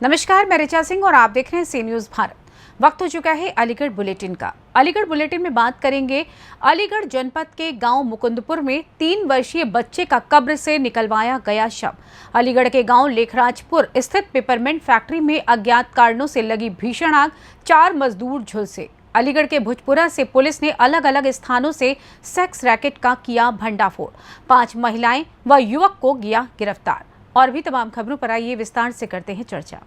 नमस्कार, मैं ऋचा सिंह और आप देख रहे हैं सी न्यूज़ भारत। वक्त हो चुका है अलीगढ़ बुलेटिन का। अलीगढ़ बुलेटिन में बात करेंगे अलीगढ़ जनपद के गांव मुकुंदपुर में 3 वर्षीय बच्चे का कब्र से निकलवाया गया शव। अलीगढ़ के गांव लेखराजपुर स्थित पेपरमेंट फैक्ट्री में अज्ञात कारणों से लगी भीषण आग, 4 मजदूर झुलसे। अलीगढ़ के भुजपुरा से पुलिस ने अलग अलग स्थानों से सेक्स रैकेट का किया भंडाफोड़। 5 महिलाएं व युवक को किया गिरफ्तार। और भी तमाम खबरों पर आइए विस्तार से करते हैं चर्चा।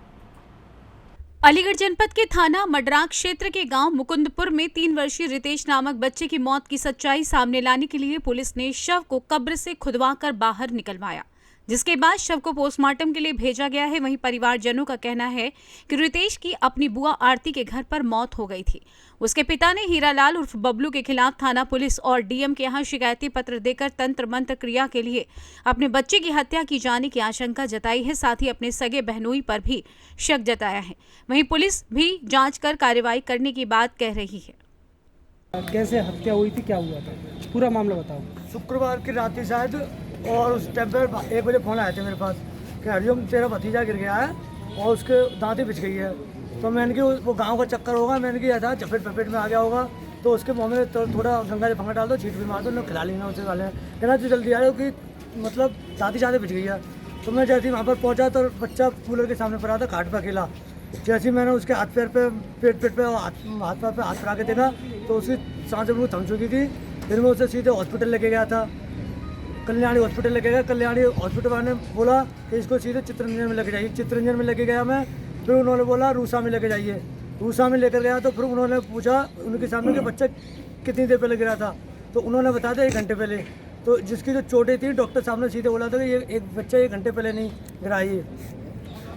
अलीगढ़ जनपद के थाना मडराक क्षेत्र के गांव मुकुंदपुर में 3 वर्षीय रितेश नामक बच्चे की मौत की सच्चाई सामने लाने के लिए पुलिस ने शव को कब्र से खुदवाकर बाहर निकलवाया, जिसके बाद शव को पोस्टमार्टम के लिए भेजा गया है। वहीं परिवारजनों का कहना है कि रितेश की अपनी बुआ आरती के घर पर मौत हो गई थी। उसके पिता ने हीरालाल उर्फ बबलू के खिलाफ थाना पुलिस और डीएम के यहां शिकायती पत्र देकर तंत्र मंत्र क्रिया के लिए अपने बच्चे की हत्या की जाने की आशंका जताई है। साथ ही अपने सगे बहनोई पर भी शक जताया है। वहीं पुलिस भी जांच कर कार्रवाई करने की बात कह रही है। कैसे हत्या हुई थी, क्या हुआ था, पूरा मामला बताओ। शुक्रवार की रात ही शायद, और उस टाइम पर 1 बजे फ़ोन आया था मेरे पास कि हरिओम तेरा भतीजा गिर गया है और उसके दांतें बिछ गई है। तो मैंने कि वो गांव का चक्कर होगा, मैंने कि था चपेट में आ गया होगा, तो उसके मुँह में तो थोड़ा गंगा जी फंगा डाल दो, छीट भी मार दो, लोग खिला लेना उसे वाले कहना तो जल्दी आ रहे हो कि मतलब दांती ज़्यादा बिछ गई है। तो मैं जैसे ही वहाँ पर पहुँचा तो बच्चा कूलर के सामने पड़ा था, खाट पर अकेला। जैसे ही मैंने उसके हाथ पैर पे पेट पे हाथ पैर पे हाथ फरा के देखा तो उसकी सांसें बहुत थम चुकी थी। फिर मैं उसे सीधे हॉस्पिटल लेके गया था, कल्याणी हॉस्पिटल लेके गया। कल्याणी हॉस्पिटल वाले ने बोला कि इसको सीधे चित्तरंजन में लेके जाइए। चित्तरंजन में लेके गया मैं, फिर उन्होंने बोला रूसा में लेके जाइए। रूसा में लेकर गया तो फिर उन्होंने पूछा उनके सामने कि बच्चा कितनी देर पहले गिरा था, तो उन्होंने बताया था 1 घंटे पहले। तो जिसकी जो चोटें थी डॉक्टर साहब ने सीधे बोला था कि ये एक बच्चा 1 घंटे पहले नहीं गिरा है।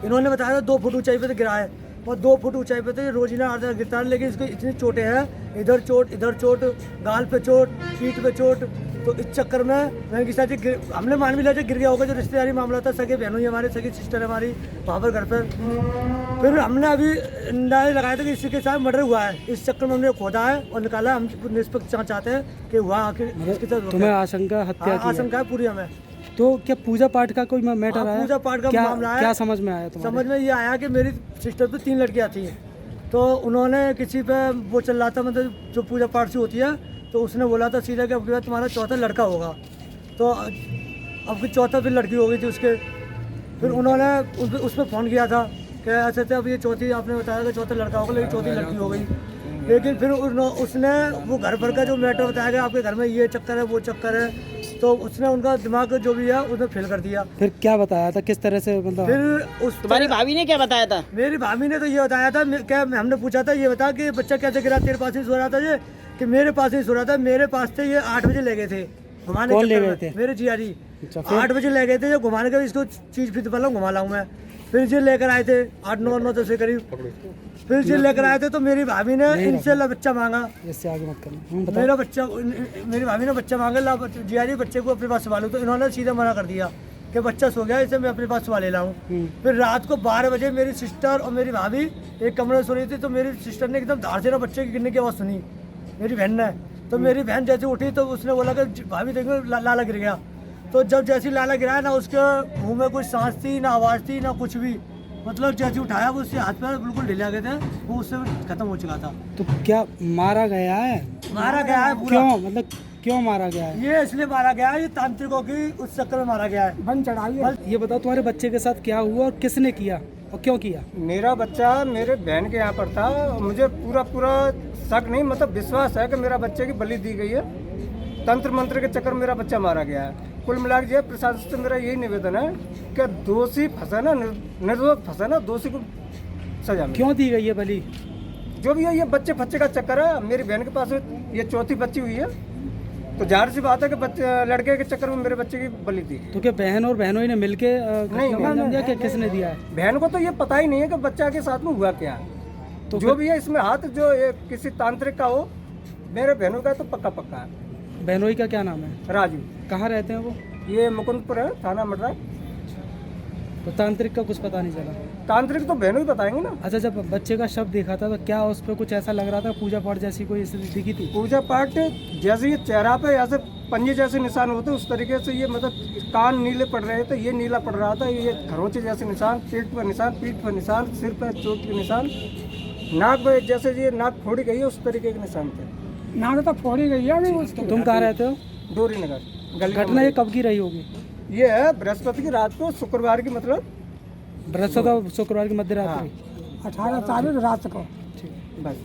इन्होंने बताया था 2 फुट ऊंचाई पे तो गिरा है और 2 फुट ऊंचाई पे तो रोजीना आता गिरता है, लेकिन इसको इतनी चोटें हैं, इधर चोट, गाल पे चोट, पीठ पे चोट। तो इस चक्कर में मैं किसी साथ हमने मान भी लिया गिर गया होगा, जो रिश्तेदारी मामला था, सगे बहनों हमारे, सगी सिस्टर हमारी वहाँ पर घर पर। फिर हमने अभी अंदाजा लगाया था कि इसी के साथ मर्डर हुआ है। इस चक्कर में हमने खोदा है और निकाला। हम निष्पक्ष जांच चाहते हैं कि हुआ आखिर इसके साथ। तुम्हें आशंका हत्या की आशंका है पूरी हमें। तो क्या पूजा पाठ का कोई मैटर आया? पूजा पाठ का मामला है। क्या समझ में आया तुम्हारे? समझ में ये आया कि मेरी सिस्टर पे 3 लड़कियां थी, तो उन्होंने किसी पे वो चल रहा था, मतलब जो पूजा पाठ से होती है, तो उसने बोला था सीधा कि अब के बाद तुम्हारा 4था लड़का होगा। तो अब की 4था फिर लड़की हो गई थी उसके। फिर उन्होंने उस पर फ़ोन किया था कि ऐसे थे, अब ये 4थी आपने बताया कि 4था लड़का होगा, लेकिन 4थी लड़की हो गई। लेकिन फिर उसने वो घर भर का जो मैटर बताया गया आपके घर में ये चक्कर है वो चक्कर है, तो उसने उनका दिमाग जो भी है उसने फेल कर दिया। फिर क्या बताया था, किस तरह से, मतलब फिर तुम्हारी भाभी ने क्या बताया था? मेरी भाभी ने तो ये बताया था, क्या हमने पूछा था ये बता कि बच्चा कैसे गिरा, तेरे पास ही सो रहा था ये, कि मेरे पास ही सो रहा था। मेरे पास से ये 8 बजे ले गए थे घुमाने। कौन ले गए थे? मेरे जियारी। अच्छा, 8 बजे ले गए थे जो घुमाने के, इसको चीज फिर वाला घुमा लाऊं मैं। फिर ये लेकर आए थे 8-9 से करीब। फिर ये लेकर आए थे तो मेरी भाभी ने इनसे बच्चा मांगा। इससे आगे मत करना। मेरा बच्चा, मेरी भाभी ने बच्चा मांगा, ला जियारी बच्चे को अपने पास संभालू, तो इन्होंने सीधा मना कर दिया कि बच्चा सो गया, इसे मैं अपने पास संभाले लाऊं। फिर रात को 12 बजे मेरी सिस्टर और मेरी भाभी एक कमरे में सो रही थी, तो मेरी सिस्टर ने एकदम धार से ना बच्चे की गिरने की आवाज़ सुनी, मेरी बहन ने। तो मेरी बहन जैसे उठी तो उसने बोला कि भाभी देखो लाला गिर गया। तो जब जैसी लाला गिराया ना, उसके मुँह में कुछ सांस थी ना आवाज़ थी ना कुछ भी, मतलब जैसे उठाया वो उससे हाथ पैर बिल्कुल ढीले गए थे, वो उससे खत्म हो चुका था। तो क्या मारा गया है? मारा गया है पूरा। क्यों, मतलब क्यों मारा गया है? ये इसलिए मारा गया है, ये तांत्रिकों की उस चक्कर में मारा गया है। बन चढ़ाई। ये बताओ तुम्हारे बच्चे के साथ क्या हुआ और किसने किया और क्यों किया? मेरा बच्चा मेरे बहन के यहाँ पर था। मुझे पूरा शक नहीं, मतलब विश्वास है कि मेरा बच्चे की बलि दी गई है। तंत्र मंत्र के चक्कर में मेरा बच्चा मारा गया है। कुल मिला के प्रशासन से मेरा यही निवेदन है कि दोषी फंसा ना, निर्दोष फंसा ना, दोषी को सजा मिले। क्यों दी गई है बलि? जो भी है ये बच्चे का चक्कर है। मेरी बहन के पास ये 4थी बच्ची हुई है, तो जाहिर सी बात है कि बच्चे लड़के के चक्कर में मेरे बच्चे की बलि दी। तो क्या बहन और बहनोई ने मिलके नहीं, दिया, क्या किसने दिया है? बहन को तो ये पता ही नहीं है कि बच्चा के साथ में हुआ क्या। तो जो भी है इसमें हाथ जो किसी तांत्रिक का हो, मेरे बहनों का तो पक्का है। बहनोई का क्या नाम है? राजू। कहाँ रहते हैं वो? ये मुकुंदपुर है, थाना मडराक। तो तांत्रिक का कुछ पता नहीं चला? तांत्रिक तो बहनों ही बताएंगे ना। अच्छा, जब बच्चे का शव देखा था तो क्या उस पर कुछ ऐसा लग रहा था, पूजा पाठ जैसी कोई स्थिति दिखी थी? पूजा पाठ जैसे ये चेहरा पे ऐसे पंजे जैसे निशान होते उस तरीके से ये मतलब कान नीले पड़ रहे थे, ये नीला पड़ रहा था, ये खरोंचे जैसे निशान, पेट पर निशान, पीठ पर निशान, सिर पर चोट के निशान, नाक पे जैसे ये नाक फोड़ी गई है उस तरीके के निशान थे। नाक तो फोड़ी गई है अभी। तुम कहाँ रहते हो? डोरी नगर गली। घटना ये कब की रही होगी? ये है बृहस्पति की रात को, शुक्रवार की मतलब बृहस्पति और शुक्रवार की मध्य रात्रि। 18 तारीख रात को। बस।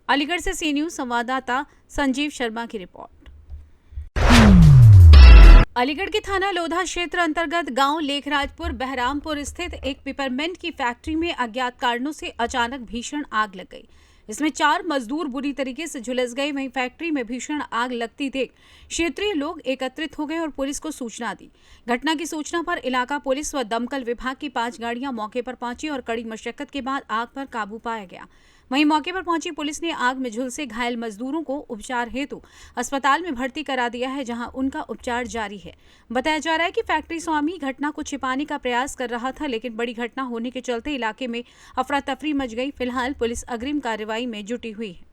अलीगढ़ से सी न्यूज संवाददाता संजीव शर्मा की रिपोर्ट। अलीगढ़ के थाना लोधा क्षेत्र अंतर्गत गांव लेखराजपुर बहरामपुर स्थित एक पिपरमेंट की फैक्ट्री में अज्ञात कारणों से अचानक भीषण आग लग गई। इसमें 4 मजदूर बुरी तरीके से झुलस गए। वहीं फैक्ट्री में भीषण आग लगती देख क्षेत्रीय लोग एकत्रित हो गए और पुलिस को सूचना दी। घटना की सूचना पर इलाका पुलिस व दमकल विभाग की 5 गाड़ियां मौके पर पहुंची और कड़ी मशक्कत के बाद आग पर काबू पाया गया। वहीं मौके पर पहुंची पुलिस ने आग में झुलसे घायल मजदूरों को उपचार हेतु अस्पताल में भर्ती करा दिया है, जहां उनका उपचार जारी है। बताया जा रहा है कि फैक्ट्री स्वामी घटना को छिपाने का प्रयास कर रहा था, लेकिन बड़ी घटना होने के चलते इलाके में अफरा तफरी मच गई। फिलहाल पुलिस अग्रिम कार्रवाई में जुटी हुई है।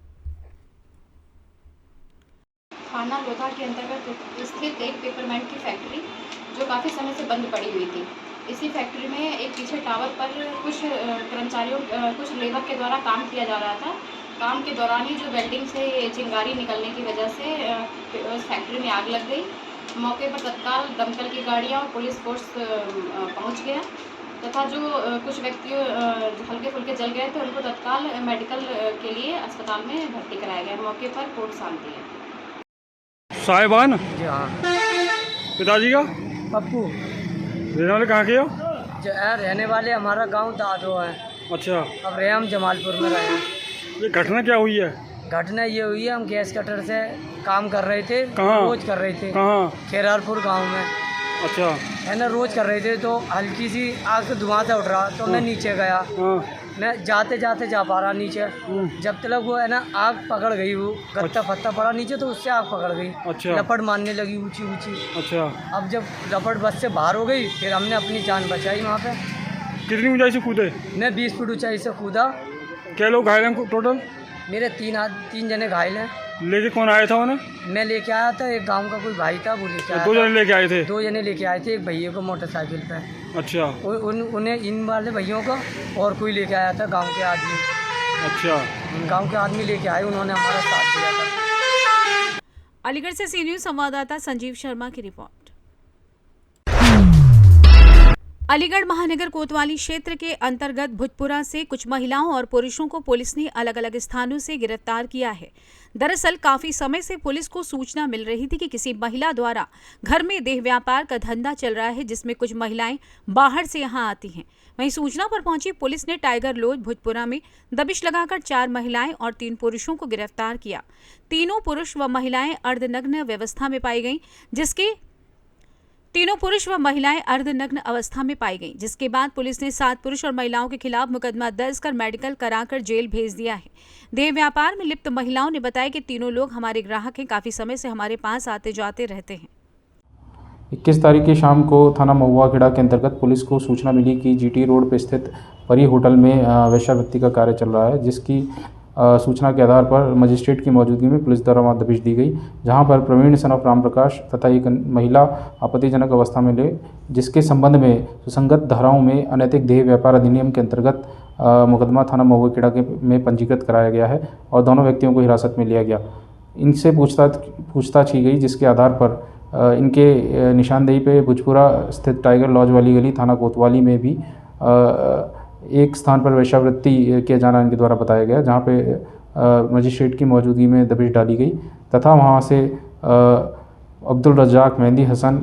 थाना लोधा के अंतर्गत स्थित एक पेपरमेंट की फैक्ट्री जो काफ़ी समय से बंद पड़ी हुई थी। इसी फैक्ट्री में एक पीछे टावर पर कुछ कर्मचारियों कुछ लेबर के द्वारा काम किया जा रहा था। काम के दौरान ही जो वेल्डिंग से चिंगारी निकलने की वजह से उस फैक्ट्री में आग लग गई। मौके पर तत्काल दमकल की गाड़ियां और पुलिस फोर्स पहुंच गया तथा जो कुछ व्यक्ति हल्के फुल्के जल गए थे उनको तत्काल मेडिकल के लिए अस्पताल में भर्ती कराया गया। मौके पर कोर्ट शांति है। साहिबान जी हाँ। पिताजी का पप्पू रहने वाले कहाँ के हो? रहने वाले हमारा गांव दादो है। अच्छा, अब रहे हम जमालपुर में रहे। ये घटना क्या हुई है? घटना ये हुई है, हम गैस कटर से काम कर रहे थे। कहाँ? रोज कर रहे थे। कहाँ? खेरारपुर गांव में अच्छा है ना, रोज कर रहे थे। तो हल्की सी आग से धुआं सा उठ रहा तो मैं नीचे गया। हाँ मैं जाते जाते जा पा रहा नीचे। जब तक वो है ना आग पकड़ गई, वो गत्ता फत्ता पड़ा नीचे तो उससे आग पकड़ गई। अच्छा। लपट मारने लगी ऊंची ऊंची। अच्छा, अब जब लपट बस से बाहर हो गई फिर हमने अपनी जान बचाई वहाँ पे। कितनी ऊंचाई से कूदे? मैं 20 फीट ऊंचाई से कूदा। क्या लोग घायल हैं टोटल? मेरे 3 जने घायल हैं। लेके कौन आया था उन्हें? मैं लेके आया था, एक गांव का कोई भाई था वो लेके आया 2 था। जने लेके आए थे? 2 जने लेके आए थे, एक भैया को मोटरसाइकिल पे। अच्छा उन्हें इन वाले भैयों को और कोई लेके आया था गांव के आदमी। अच्छा, गांव के आदमी लेके आए, उन्होंने हमारा साथ दिया था। अलीगढ़ से सी न्यूज संवाददाता संजीव शर्मा की रिपोर्ट। अलीगढ़ महानगर कोतवाली क्षेत्र के अंतर्गत भुजपुरा से कुछ महिलाओं और पुरुषों को पुलिस ने अलग अलग स्थानों से गिरफ्तार किया है। दरअसल काफी समय से पुलिस को सूचना मिल रही थी कि किसी महिला द्वारा घर में देह व्यापार का धंधा चल रहा है, जिसमें कुछ महिलाएं बाहर से यहां आती हैं। वहीं सूचना पर पहुंची पुलिस ने टाइगर लॉज भुजपुरा में दबिश लगाकर 4 महिलाएं और 3 पुरुषों को गिरफ्तार किया। तीनों पुरुष व महिलाएं अर्धनग्न अवस्था में पाई गईं, जिसके बाद पुलिस ने 7 पुरुष और महिलाओं के खिलाफ मुकदमा दर्ज कर मेडिकल कराकर जेल भेज दिया है। देह व्यापार में लिप्त महिलाओं ने बताया कि तीनों लोग हमारे ग्राहक हैं, काफी समय से हमारे पास आते जाते रहते हैं। 21 तारीख की शाम को थाना महुआ खेड़ा के अंतर्गत पुलिस को सूचना मिली कि जीटी रोड पर स्थित परी होटल में वेश्यावृत्ति का कार्य चल रहा है, जिसकी सूचना के आधार पर मजिस्ट्रेट की मौजूदगी में पुलिस द्वारा वहाँ दबिश दी गई, जहां पर प्रवीण सन ऑफ राम प्रकाश तथा एक महिला आपत्तिजनक अवस्था में ले, जिसके संबंध में सुसंगत धाराओं में अनैतिक देह व्यापार अधिनियम के अंतर्गत मुकदमा थाना महुआ खेड़ा में पंजीकृत कराया गया है और दोनों व्यक्तियों को हिरासत में लिया गया। इनसे पूछताछ की गई, जिसके आधार पर इनके निशानदेही पे भुजपुरा स्थित टाइगर लॉज वाली गली थाना कोतवाली में भी एक स्थान पर वेश्यावृत्ति किया जाना इनके द्वारा बताया गया, जहाँ पे मजिस्ट्रेट की मौजूदगी में दबिश डाली गई तथा वहाँ से अब्दुल रज्जाक, मेहंदी हसन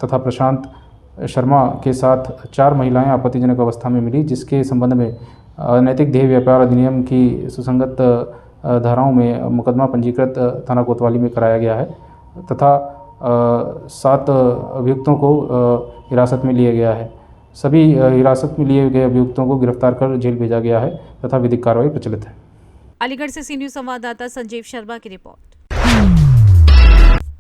तथा प्रशांत शर्मा के साथ 4 महिलाएं आपत्तिजनक अवस्था में मिली, जिसके संबंध में अनैतिक देह व्यापार अधिनियम की सुसंगत धाराओं में मुकदमा पंजीकृत थाना कोतवाली में कराया गया है तथा 7 अभियुक्तों को हिरासत में लिया गया है। सभी हिरासत में लिए गए अभियुक्तों को गिरफ्तार कर जेल भेजा गया है तथा विधिक कार्रवाई प्रचलित है। अलीगढ़ से सी न्यूज संवाददाता संजीव शर्मा की रिपोर्ट।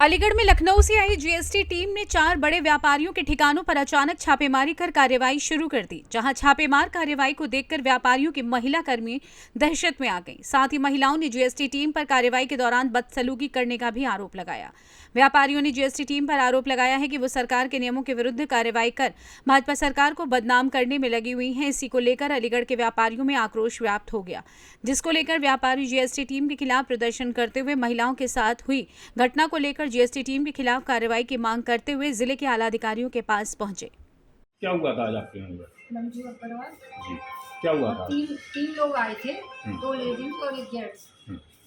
अलीगढ़ में लखनऊ से आई जीएसटी टीम ने 4 बड़े व्यापारियों के ठिकानों पर अचानक छापेमारी कर कार्रवाई शुरू कर दी, जहां छापेमार कार्रवाई को देखकर व्यापारियों की महिला कर्मी दहशत में आ गईं। साथ ही महिलाओं ने जीएसटी टीम पर कार्रवाई के दौरान बदसलूकी करने का भी आरोप लगाया। व्यापारियों ने जीएसटी टीम पर आरोप लगाया है कि वो सरकार के नियमों के विरुद्ध कार्रवाई कर भाजपा सरकार को बदनाम करने में लगी हुई हैं। इसी को लेकर अलीगढ़ के व्यापारियों में आक्रोश व्याप्त हो गया, जिसको लेकर व्यापारी जीएसटी टीम के खिलाफ प्रदर्शन करते हुए महिलाओं के साथ हुई घटना को लेकर जीएसटी टीम के खिलाफ कार्रवाई की मांग करते हुए जिले के आला अधिकारियों के पास पहुंचे। क्या हुआ था आज आपके यहाँ पर? मंजू अग्रवाल जी, क्या हुआ था? तीन लोग आए थे, 2 लेडीज और 1 जेंट्स।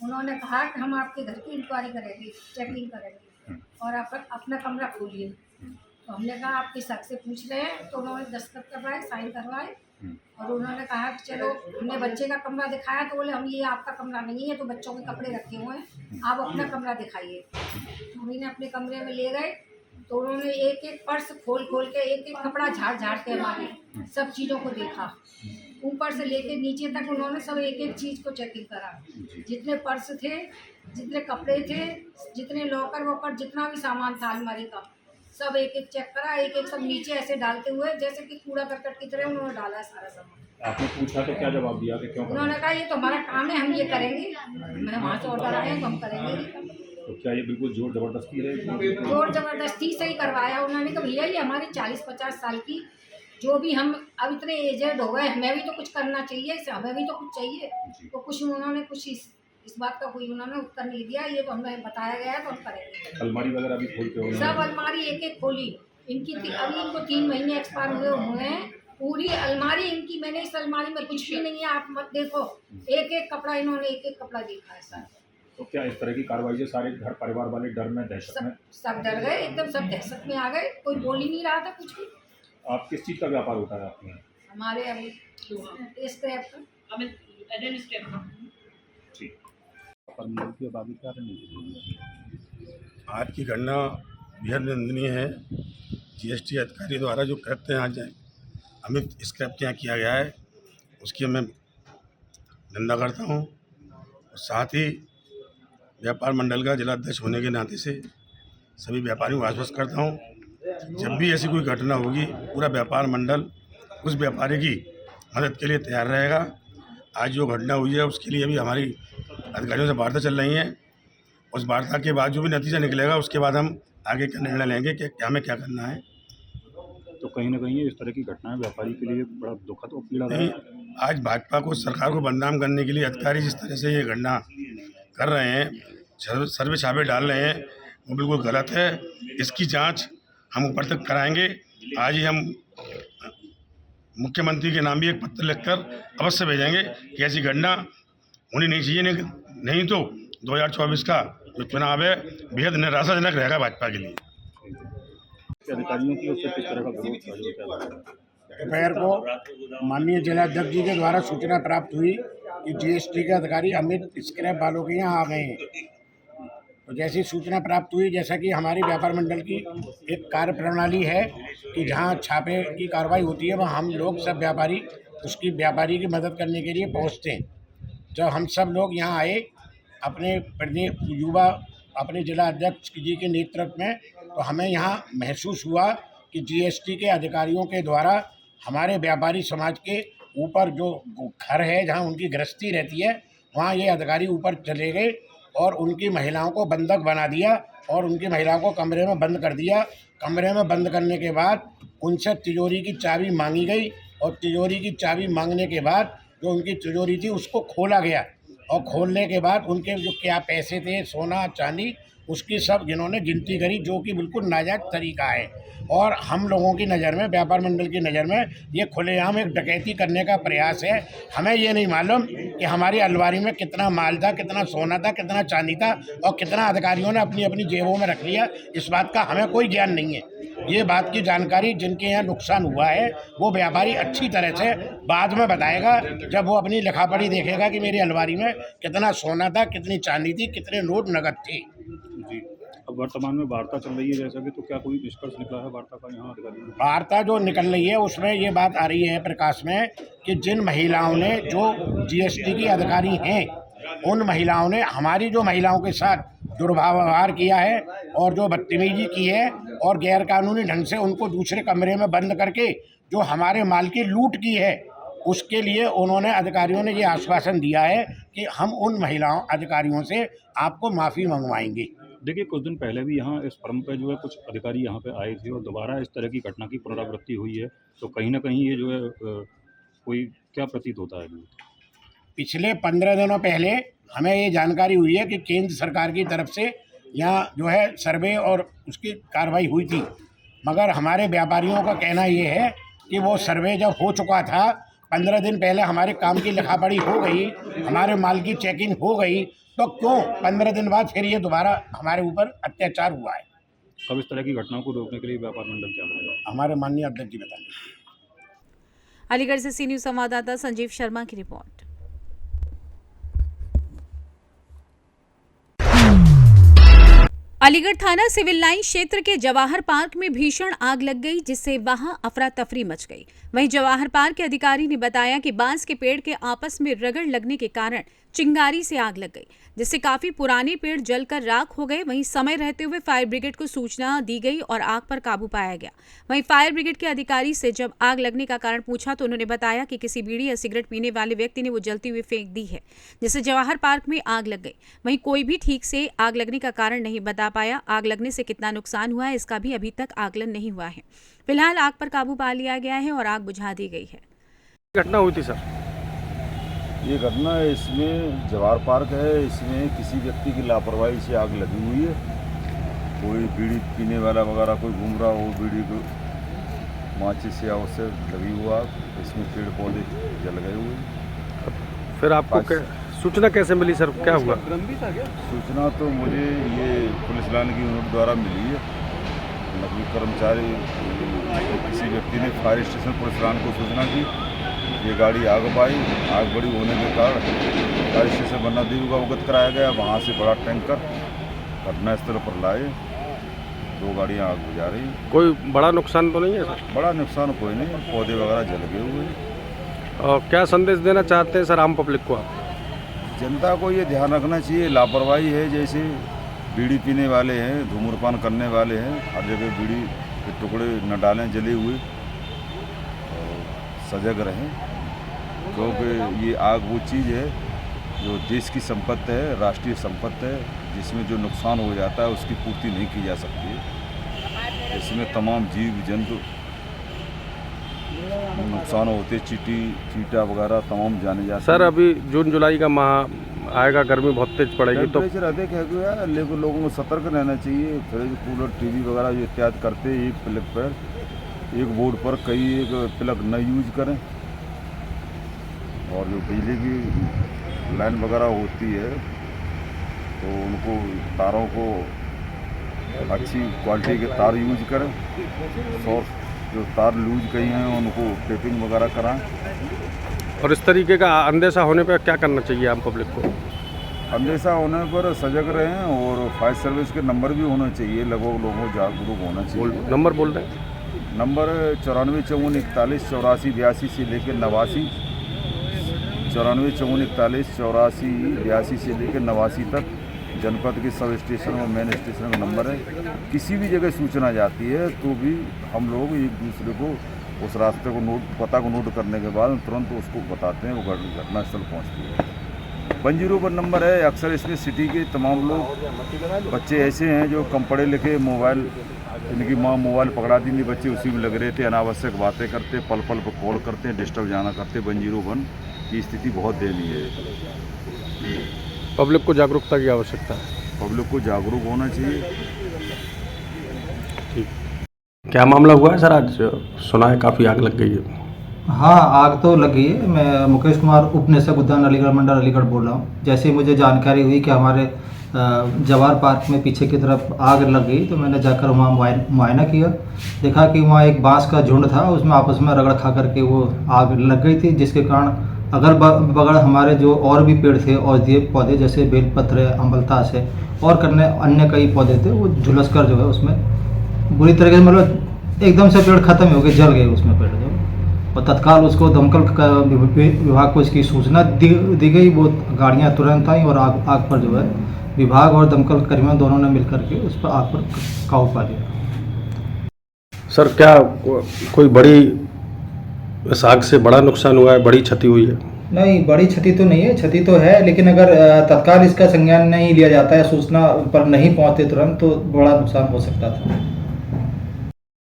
उन्होंने कहा कि हम आपके घर की इंक्वायरी करेंगे, चेकिंग करेंगे और आप अपना कमरा खोलिए। तो हमने कहा आप किस हक से पूछ रहे हैं, तो उन्होंने दस्तखत करवाए, साइन करवाए और उन्होंने कहा कि चलो, हमने बच्चे का कमरा दिखाया तो बोले हम ये आपका कमरा नहीं है, तो बच्चों के कपड़े रखे हुए हैं, आप अपना कमरा दिखाइए। तो हमने अपने कमरे में ले गए तो उन्होंने एक एक पर्स खोल के एक एक कपड़ा झाड़ के हमारे सब चीज़ों को देखा, ऊपर से लेके नीचे तक उन्होंने सब एक एक चीज़ को चेकिंग करा। जितने पर्स थे, जितने कपड़े थे, जितने लॉकर वॉकर, जितना भी सामान था अलमारी का, सब एक एक चेक करा, एक एक सब नीचे ऐसे डालते हुए जैसे कि कूड़ा करकट की तरह उन्होंने डाला है सारा सामान। आपने पूछा तो क्या जवाब दिया कि क्यों? उन्होंने कहा ये तो हमारा काम है, हम ये करेंगे, मैं वहाँ से ऑर्डर आए तो हम करेंगे। तो क्या ये बिल्कुल जोर जबरदस्ती है? जोर जबरदस्ती से ही करवाया। उन्होंने कहा भैया ये हमारी 40-50 साल की, जो भी हम अब इतने एजेड हो गए, हमें भी तो कुछ करना चाहिए, हमें भी तो कुछ चाहिए। तो कुछ उन्होंने कुछ इस बात का कोई उन्होंने उत्तर नहीं दिया। ये तो हमें बताया गया है तो हम करेंगे। अलमारी वगैरह भी खोलते हो? सब अलमारी एक एक खोली इनकी। अभी इनको 3 महीने एक्सपायर हुए हैं। पूरी अलमारी इनकी, मैंने इस अलमारी में कुछ भी नहीं है, आप मत देखो, एक एक कपड़ा इन्होंने एक एक कपड़ा देखा है सर। तो क्या इस तरह की कार्रवाई से सारे घर परिवार वाले डर में, दहशत में? सब डर गए, एकदम सब दहशत में आ गए, कोई बोल ही नहीं रहा था कुछ भी। आप किस चीज़ का व्यापार होता है आपके यहाँ? हमारे अभी स्क्रैप का। ठीक। आज की घटना बेहद निंदनीय है। जीएसटी अधिकारी द्वारा जो कृत्य आज अमित स्क्रैप के यहाँ किया गया है, उसकी मैं निंदा करता हूँ। और साथ ही व्यापार मंडल का जिलाध्यक्ष होने के नाते से सभी व्यापारियों को आश्वस्त करता हूँ, जब भी ऐसी कोई घटना होगी पूरा व्यापार मंडल उस व्यापारी की मदद के लिए तैयार रहेगा। आज जो घटना हुई है उसके लिए अभी हमारी अधिकारियों से वार्ता चल रही है। उस वार्ता के बाद जो भी नतीजा निकलेगा उसके बाद हम आगे का निर्णय लेंगे कि हमें क्या करना है। तो कहीं ना कहीं इस तरह की घटनाएं व्यापारी के लिए बड़ा दुखद और पीड़ा नहीं, आज भाजपा को, सरकार को बदनाम करने के लिए अधिकारी जिस तरह से ये घटना कर रहे हैं, सर्वे छापे डाल रहे हैं, वो बिल्कुल गलत है। इसकी जांच हम ऊपर तक कराएंगे। आज ही हम मुख्यमंत्री के नाम भी एक पत्र लिखकर अवश्य भेजेंगे कि ऐसी घटना होनी नहीं चाहिए, नहीं तो 2024 का जो चुनाव है बेहद निराशाजनक रहेगा भाजपा के लिए। अधिकारियों की ओर से किस तरह का विरोध था? दोपहर को माननीय जिलाध्यक्ष जी के द्वारा सूचना प्राप्त हुई कि जीएसटी के अधिकारी अमित स्क्रैप वालों के यहाँ आ गए हैं। तो जैसी सूचना प्राप्त हुई, जैसा कि हमारी व्यापार मंडल की एक कार्य प्रणाली है कि जहाँ छापे की कार्रवाई होती है वहाँ हम लोग सब व्यापारी उसकी व्यापारी की मदद करने के लिए पहुँचते हैं। जब हम सब लोग यहाँ आए अपने युवा अपने जिला अध्यक्ष जी के नेतृत्व में, तो हमें यहाँ महसूस हुआ कि जीएसटी के अधिकारियों के द्वारा हमारे व्यापारी समाज के ऊपर जो घर है जहाँ उनकी गृहस्थी रहती है, वहाँ ये अधिकारी ऊपर चले गए और उनकी महिलाओं को बंधक बना दिया और उनकी महिलाओं को कमरे में बंद कर दिया। कमरे में बंद करने के बाद उनसे तिजोरी की चाबी मांगी गई और तिजोरी की चाबी मांगने के बाद जो उनकी तिजोरी थी उसको खोला गया और खोलने के बाद उनके जो क्या पैसे थे, सोना चांदी, उसकी सब जिन्होंने गिनती करी, जो कि बिल्कुल नाजायज़ तरीका है। और हम लोगों की नज़र में, व्यापार मंडल की नज़र में, ये खुलेआम एक डकैती करने का प्रयास है। हमें ये नहीं मालूम कि हमारी अलमारी में कितना माल था, कितना सोना था, कितना चांदी था और कितना अधिकारियों ने अपनी अपनी जेबों में रख लिया, इस बात का हमें कोई ज्ञान नहीं है। ये बात की जानकारी जिनके यहाँ नुकसान हुआ है वो व्यापारी अच्छी तरह से बाद में बताएगा, जब वो अपनी लिखापढ़ी देखेगा कि मेरी अलमारी में कितना सोना था, कितनी चांदी थी, कितने नोट नगद थे। जी, अब वर्तमान में वार्ता चल रही है जैसा कि, तो क्या कोई निष्कर्ष निकला है वार्ता का यहाँ अधिकारियों? वार्ता जो निकल रही है उसमें ये बात आ रही है प्रकाश में कि जिन महिलाओं ने, जो जीएसटी की अधिकारी हैं, उन महिलाओं ने हमारी जो महिलाओं के साथ दुर्व्यवहार किया है और जो बदतमीजी की है और गैरकानूनी ढंग से उनको दूसरे कमरे में बंद करके जो हमारे माल की लूट की है, उसके लिए उन्होंने अधिकारियों ने ये आश्वासन दिया है कि हम उन महिलाओं अधिकारियों से आपको माफ़ी मंगवाएंगे। देखिए, कुछ दिन पहले भी यहाँ इस फर्म पे जो है कुछ अधिकारी यहाँ पे आए थे और दोबारा इस तरह की घटना की पुनरावृत्ति हुई है, तो कहीं ना कहीं ये जो है कोई क्या प्रतीत होता है? पिछले 15 दिनों पहले हमें ये जानकारी हुई है कि केंद्र सरकार की तरफ से यहाँ जो है सर्वे और उसकी कार्रवाई हुई थी, मगर हमारे व्यापारियों का कहना ये है कि वो सर्वे जब हो चुका था, 15 दिन पहले हमारे काम की लिखापढ़ी हो गई, हमारे माल की चेकिंग हो गई, तो क्यों 15 दिन बाद फिर ये दोबारा हमारे ऊपर अत्याचार हुआ है? अब इस तरह की घटनाओं को रोकने के लिए व्यापार मंडल क्या करेगा? हमारे माननीय अध्यक्ष जी बताएंगे। अलीगढ़ से सी न्यूज़ संवाददाता संजीव शर्मा की रिपोर्ट। अलीगढ़ थाना सिविल लाइन क्षेत्र के जवाहर पार्क में भीषण आग लग गई, जिससे वहां अफरा तफरी मच गई। वहीं जवाहर पार्क के अधिकारी ने बताया कि बांस के पेड़ के आपस में रगड़ लगने के कारण चिंगारी से आग लग गई, जिससे काफी पुराने पेड़ जलकर राख हो गए। वहीं समय रहते हुए फायर ब्रिगेड को सूचना दी गई और आग पर काबू पाया गया। वहीं फायर ब्रिगेड के अधिकारी से जब आग लगने का कारण पूछा तो उन्होंने बताया कि किसी बीड़ी या सिगरेट पीने वाले व्यक्ति ने वो जलती हुई फेंक दी है, जिससे जवाहर पार्क में आग लग गई। वहीं कोई भी ठीक से आग लगने का कारण नहीं बता पाया। आग लगने से कितना नुकसान हुआ है, इसका भी अभी तक आकलन नहीं हुआ है। फिलहाल आग पर काबू पा लिया गया है और आग बुझा दी गई है। घटना हुई थी सर? ये घटना इसमें जवाहर पार्क है, इसमें किसी व्यक्ति की लापरवाही से आग लगी हुई है। कोई बीड़ी पीने वाला वगैरह कोई घूम रहा हो, बीड़ी को माचिस या उससे लगी हुआ, इसमें पेड़ पौधे जल गए हुए। फिर आपको सूचना कैसे मिली सर, क्या हुआ? सूचना तो मुझे ये पुलिस लाइन की यूनिट द्वारा मिली है। नकली कर्मचारी किसी व्यक्ति ने फायर स्टेशन पुलिस लाइन को सूचना की, ये गाड़ी आग पाई। आग बड़ी होने के कारण फायर स्टेशन बन्ना देवी को अवगत कराया गया। वहाँ से बड़ा टैंकर घटनास्थल पर लाए, 2 गाड़ियाँ आग बुझा रही। कोई बड़ा नुकसान तो नहीं है सर? बड़ा नुकसान कोई नहीं, पौधे वगैरह जल गए हुए। और क्या संदेश देना चाहते हैं सर आम पब्लिक को आप? जनता को ये ध्यान रखना चाहिए, लापरवाही है, जैसे बीड़ी पीने वाले हैं, धूम्रपान करने वाले हैं, हर जगह बीड़ी के टुकड़े न डालें जले हुए, और सजग रहें, क्योंकि ये आग वो चीज़ है जो देश की संपत्ति है, राष्ट्रीय संपत्ति है, जिसमें जो नुकसान हो जाता है उसकी पूर्ति नहीं की जा सकती है। इसमें तमाम जीव जंतु नुकसान होते, चीटा वगैरह तमाम जाने जाते। सर अभी जून जुलाई का माह आएगा, गर्मी बहुत तेज पड़ेगी, तो टेम्परेचर अधिक है गया, लेकिन लोगों को सतर्क रहना चाहिए। फ्रिज, कूलर, टीवी वगैरह जो इत्यादि करते हैं, एक प्लग पर, एक बोर्ड पर कई एक प्लग न यूज करें। और जो बिजली की लाइन वगैरह होती है तो उनको तारों को अच्छी क्वालिटी के तार यूज करें। सोर्स जो तार लूज कहीं हैं उनको टेपिंग वगैरह कराएं। और इस तरीके का अंदेशा होने पर क्या करना चाहिए आम पब्लिक को? अंदेशा होने पर सजग रहें, और फायर सर्विस के नंबर भी होना चाहिए, लोगों को जागरूक होना चाहिए। नंबर बोल रहे हैं? नंबर 94 54 41 84 82 से लेकर 89, 94 54 41 84 82 से लेकर 89 तक जनपद के सब स्टेशन और मेन स्टेशन का नंबर है। किसी भी जगह सूचना जाती है तो भी हम लोग एक दूसरे को उस रास्ते को पता को नोट करने के बाद तुरंत उसको बताते हैं, वो घटनास्थल पहुँचती है। 101 नंबर है। अक्सर इसमें सिटी के तमाम लोग, बच्चे ऐसे हैं जो कम पढ़े लिखे, मोबाइल, इनकी माँ मोबाइल पकड़ा दी, बच्चे उसी में लग रहे थे, अनावश्यक बातें करते, पल पल पर कॉल करते हैं, डिस्टर्ब जाना करते। 101 की स्थिति बहुत दयनीय है। पब्लिक को जागरूकता की आवश्यकता है, पब्लिक को जागरूक होना चाहिए। ठीक, क्या मामला हुआ है सर? आज सुना है काफ़ी आग लग गई है। हाँ, आग तो लगी है। मैं मुकेश कुमार, उप निदेशक उद्यान अलीगढ़ मंडल अलीगढ़ बोल रहा हूँ। जैसे मुझे जानकारी हुई कि हमारे जवाहर पार्क में पीछे की तरफ आग लग गई, तो मैंने जाकर वहाँ मुआयना किया। देखा कि वहाँ एक बांस का झुंड था, उसमें आपस में रगड़ खा करके वो आग लग गई थी, जिसके कारण अगल बगल हमारे जो और भी पेड़ थे, औषधीय पौधे जैसे बेलपत्र, अम्बलतास है और अन्य कई पौधे थे, वो झुलस कर जो है उसमें बुरी तरीके से, मतलब एकदम से पेड़ खत्म हो गए, जल गए उसमें पेड़ जो। और तत्काल उसको दमकल विभाग को इसकी सूचना दी गई। वो गाड़ियाँ तुरंत आई और आग पर जो है विभाग और दमकल कर्मियों दोनों ने मिलकर के उस पर आग पर काबू पा लिया। सर क्या कोई बड़ी इस आग से बड़ा नुकसान हुआ है, बड़ी क्षति हुई है? नहीं, बड़ी क्षति तो नहीं है, क्षति तो है, लेकिन अगर तत्काल इसका संज्ञान नहीं लिया जाता है, सूचना पर नहीं पहुंचते तुरंत, तो बड़ा नुकसान हो सकता था।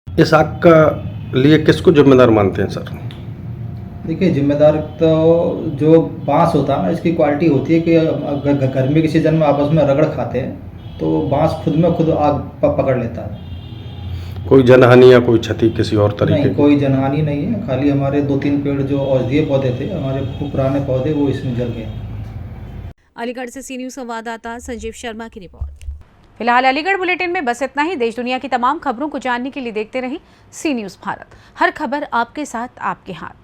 इस आग का लिए किसको जिम्मेदार मानते हैं सर? देखिए, जिम्मेदार तो जो बांस होता है ना, इसकी क्वालिटी होती है कि गर्मी के सीजन में आपस में रगड़ खाते हैं तो बांस खुद में खुद आग पकड़ लेता है। कोई जनहानि या कोई क्षति किसी और तरीके नहीं, कोई जनहानि नहीं है, खाली हमारे 2-3 पेड़ जो औषधीय पौधे थे, हमारे पुराने पौधे, वो इसमें जल गए। अलीगढ़ से सी न्यूज़ संवाददाता संजीव शर्मा की रिपोर्ट। फिलहाल अलीगढ़ बुलेटिन में बस इतना ही। देश दुनिया की तमाम खबरों को जानने के लिए देखते रहें सी न्यूज़ भारत। हर खबर आपके साथ, आपके हाथ।